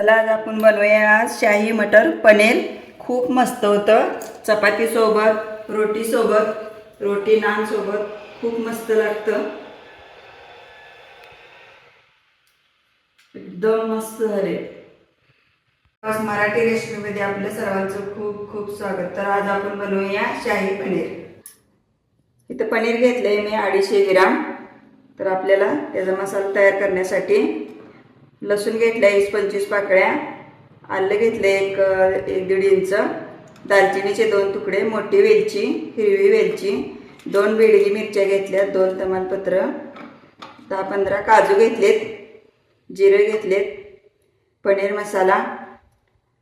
चला आज आपण बनवूया आज शाही मटर पनीर। खूप मस्त होतं, चपाती सोबत, रोटी सोबत, रोटी नान सोबत खूप मस्त लागतं। एकदम मस्त झाले। आज मराठी रेसिपीमध्ये आपल्या सर्वांचं खूप खूप स्वागत। तर आज आपण बनवूया शाही पनीर। इथं पनीर घेतलंय मी 250 ग्राम। तर आपल्याला त्याचा मसाला तयार करण्यासाठी लसूण घेतलाय 20-25 पाकळ्या, आलं घेतले एक 1.5 इंच, दालचिनीचे 2 तुकडे, मोठी वेलची, हिरवी वेलची, 2 बेडगी मिरच्या घेतल्या, 2 तमालपत्र, 10-15 काजू घेतलेत, जिरे घेतलेत, पनीर मसाला,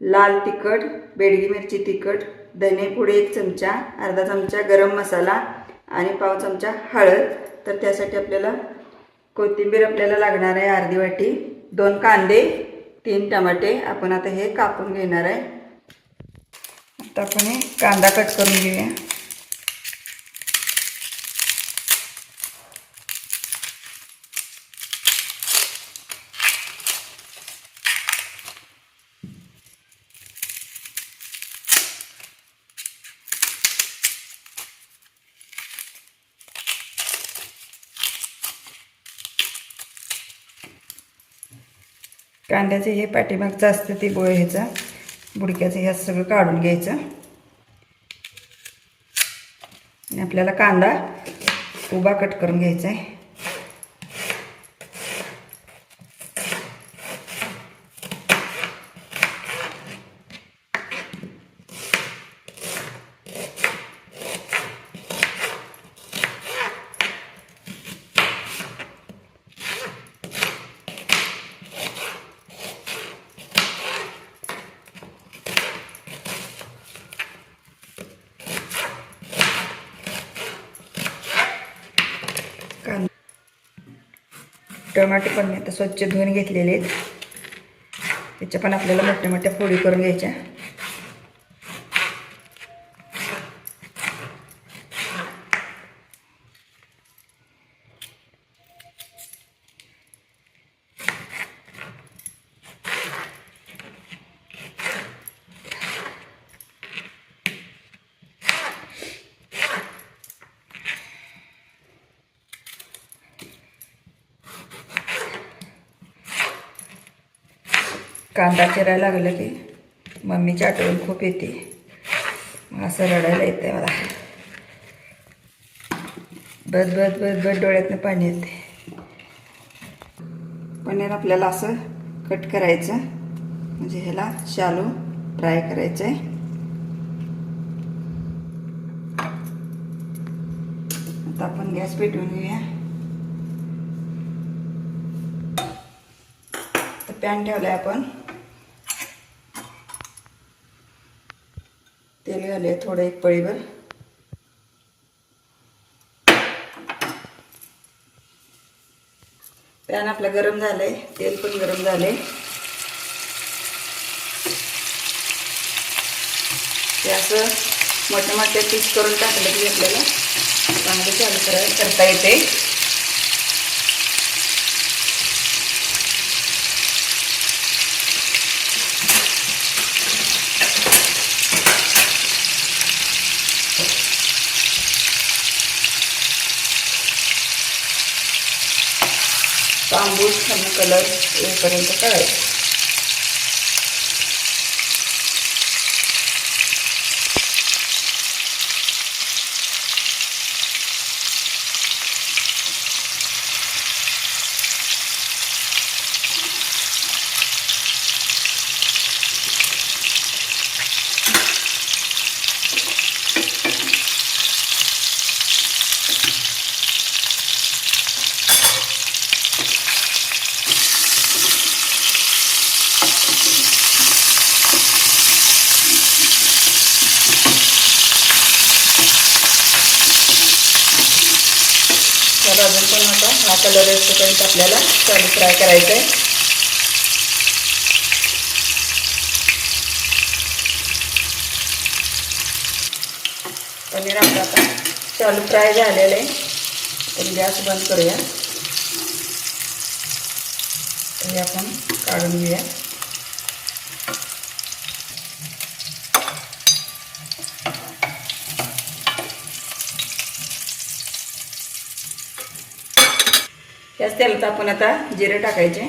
लाल तिखट, बेडगी मिरची तिखट, धने पूड 1 चमचा, अर्धा चमचा गरम मसाला आणि पाव चमचा हळद। तर त्यासाठी आपल्याला कोथिंबीर आपल्याला लागणार आहे अर्धी वाटी, 2 कांदे, 3 टमाटे आपण आता हे कापून घेणार आहे। आता आपण हे कांदा कट करून घेऊया। कांद्याचे हे पाठीमागचं असतं ते ह्याचा बुडक्याचं हे सगळं काढून घ्यायचं आणि आपल्याला कांदा उभा कट करून घ्यायचा आहे। टमाटे पण आता स्वच्छ धुवून घेतलेले आहेत, त्याच्या पण आपल्याला मोठ्या मोठ्या फोडी करून घ्यायच्या। कांदा चिरायला लागलं की मम्मीची आठवण खूप येते, असं रडायला येते मला, बस बस बस बस डोळ्यातनं पाणी येते। पनीर आपल्याला असं कट करायचं, म्हणजे ह्याला शालो फ्राय करायचं आहे। आता आपण गॅस पेटवून घेऊया। तर पॅन ठेवलाय आपण, तेल घालूया थोडं 1 पळीभर। पॅन आपला गरम झालंय, तेल पण गरम झालंय। ते असं मोठे मोठे पीस करून टाकलं की आपल्याला चांगलं चालू करता येते। तांबूस कलर येईपर्यंत करायचं। अजून पण आता हा कलर येईपर्यंत आपल्याला चालू फ्राय करायचं आहे। पनीर आपलं आता चालू फ्राय झालेलं आहे, तर गॅस बंद करूया। हे आपण काढून घेऊया। त्याच तेलात आपण आता जिरे टाकायचे.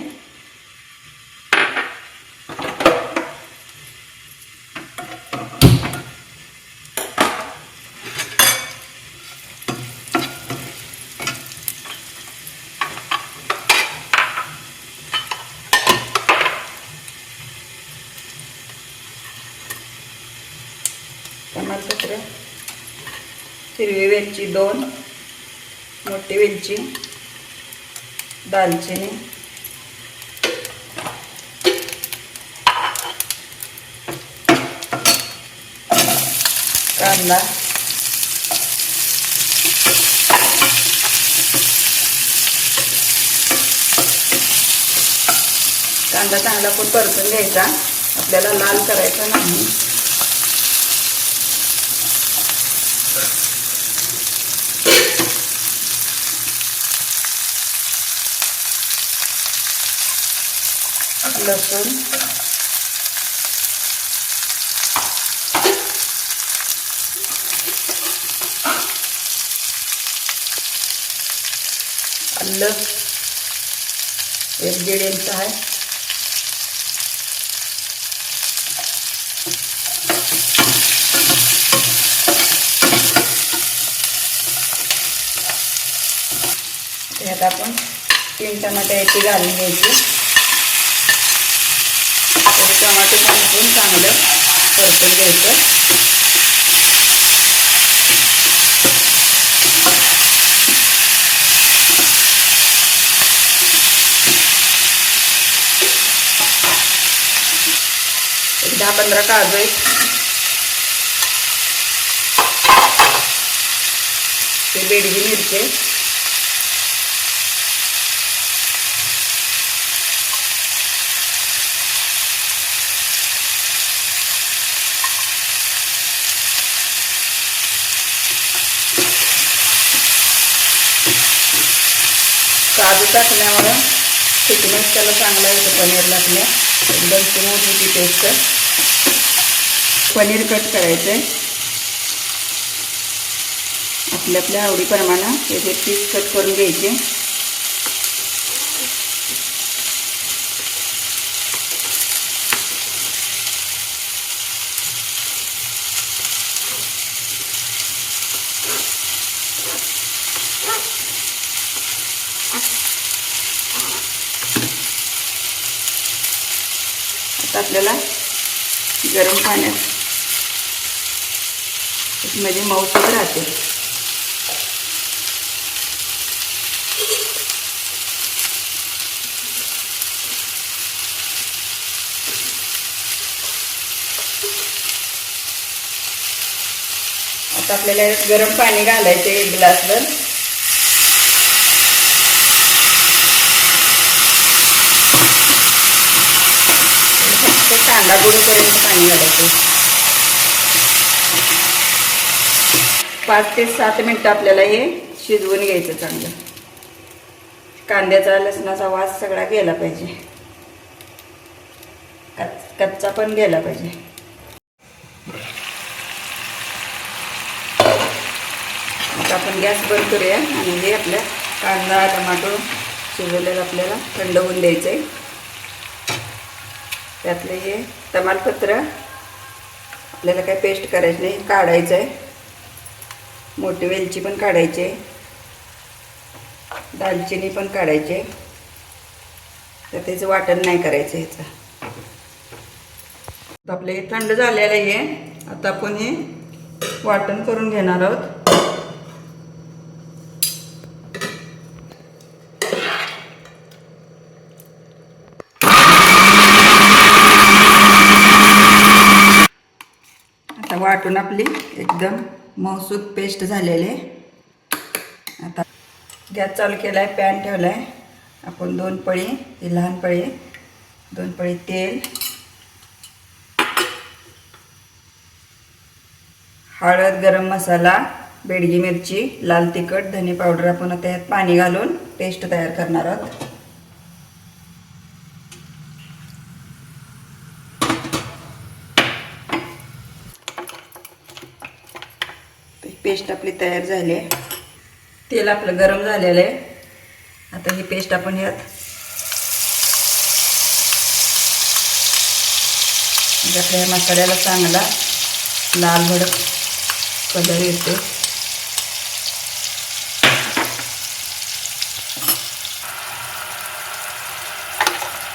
तमालपत्र, हिरवी वेलची 2, मोठी वेलची, दालचिनी, कांदा, कांदा चांगला पण परतून घ्यायचा, आपल्याला लाल करायचा नाही. लसूण, आलं 1-1.5 इंच आहे. त्यात आपण 3 टमाटे घालून घ्यायचे. टमाटे पण चांगलं परतून घ्यायचं. एक 10-15 काजू आहेत, ते बेडगी मिरची, काजू टाकल्यामुळं थिकनेस त्याला चांगला येतो पनीरला. आपल्या एकदम स्मूथ होती पेस्ट. पनीर कट करायचं आहे आपल्या आवडीप्रमाणे. त्याचे पीस कट करून घ्यायचे. आता आपल्याला गरम पाण्यात म्हणजे मऊसूत राहते. आता आपल्याला गरम पाणी घालायचे 1 ग्लासभर. कांदा बुडूपर्यंत पाणी घालायचं. 5 ते 7 मिनिटं आपल्याला हे शिजवून घ्यायचं चांगलं. कांद्याचा लसणाचा वास सगळा गेला पाहिजे, कच्चा पण गेला पाहिजे. आता आपण गॅस बंद करूया आणि हे आपल्या कांदा टमाटो शिजवलेलं आपल्याला थंड होऊन द्यायचं आहे. त्यातले हे तमालपत्र आपल्याला काय पेस्ट करायचं नाही, काढायचं आहे. मोठी वेलची पण काढायची आहे, दालचिनी पण काढायची आहे. तर त्याचं वाटण नाही करायचं ह्याचं. आपले हे थंड झालेलं आहे. आता आपण हे वाटण करून घेणार आहोत. आता वाटून आपली एकदम मऊसूत पेस्ट झालेली आहे. आता गॅस चालू केला आहे, पॅन ठेवला आहे. आपण 2 पळी, ही लहान पळी, 2 पळी तेल, हळद, गरम मसाला, बेडगी मिरची, लाल तिखट, धने पावडर आपण त्यात पाणी घालून पेस्ट तयार करणार आहोत. पेस्ट आपली तयार झाली आहे. तेल आपलं गरम झालेलं आहे. आता ही पेस्ट आपण यात म्हणजे आपल्या या मसाल्याला चांगला लाल भडक कलर येते.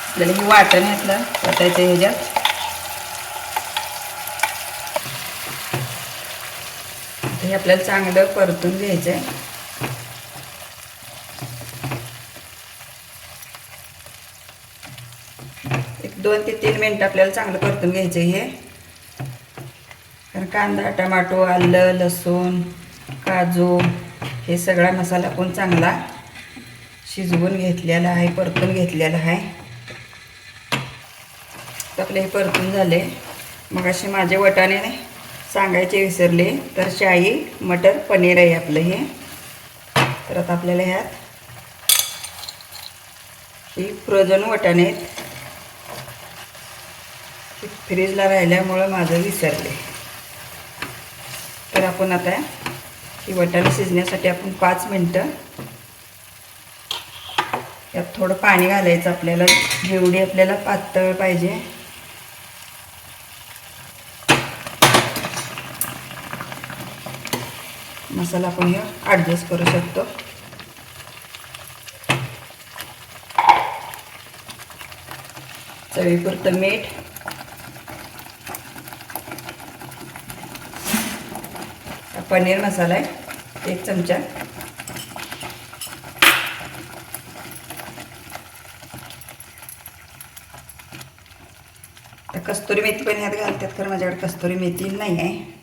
आपल्याला हे वाटण घातलं वाटायचं ह्याच्यात. हे आपल्याला चांगलं परतून घ्यायचं आहे. एक 2 ते 3 मिनटं आपल्याला चांगलं परतून घ्यायचं आहे हे. कारण कांदा, टमाटो, आलं, लसूण, काजू हे सगळा मसाला पण चांगला शिजवून घेतलेला आहे, परतून घेतलेला आहे. तर आपले हे परतून झाले. मग असे माझे वाटाणे सांगायचे विसरले, तर शाही मटर पनीर आहे आपलं हे. तर आता आपल्याला ह्यात ही फ्रोझन वाटाणे आहेत, फ्रीजला राहिल्यामुळं माझं विसरले. तर आपण आता ही वाटाणे शिजण्यासाठी आपण 5 मिनटं यात थोडं पाणी घालायचं आपल्याला, जेवढी आपल्याला पातळ पाहिजे. मसाला आपण हे ॲडजस्ट करू शकतो. चवीपुरतं मीठ, पनीर मसाला आहे 1 चमचा, तर कस्तुरी मेथी पण ह्यात घालतात. खरं माझ्याकडे कस्तुरी मेथी नाही आहे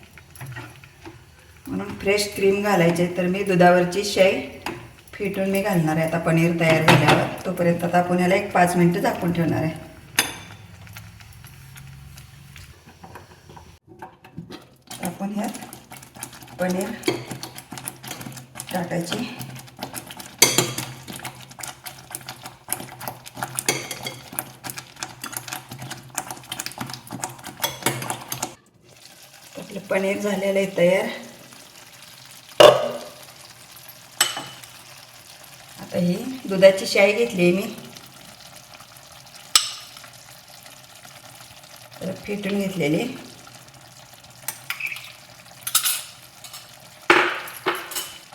म्हणून फ्रेश क्रीम घालायचे. तर मी दुधावरची शाई फेटून मी घालणार आहे आता पनीर तयार झाल्यावर. तोपर्यंत आता आपण ह्याला एक 5 मिनटं झाकून ठेवणार आहे. आपण ह्यात पनीर टाकायची. आपलं पनीर झालेलं आहे तयार. आता ही दुधाची शाई घेतली आहे मी, तर फेटून घेतलेली.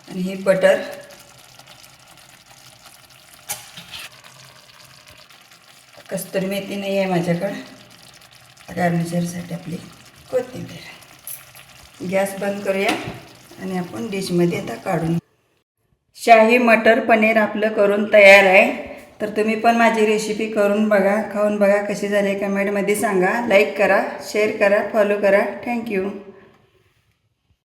आणि हे बटर, कस्तुरी मेथी नाही आहे माझ्याकडं, गार्निशरसाठी आपली कोथिंबीर. गॅस बंद करूया आणि आपण डिशमध्ये आता काढून. शाही मटर पनीर आपलं करून तयार आहे. तर तुम्ही पण माझी रेसिपी करून बघा, खाऊन बघा, कशी झाली कमेंटमध्ये सांगा. लाईक करा, शेअर करा, फॉलो करा. थँक्यू.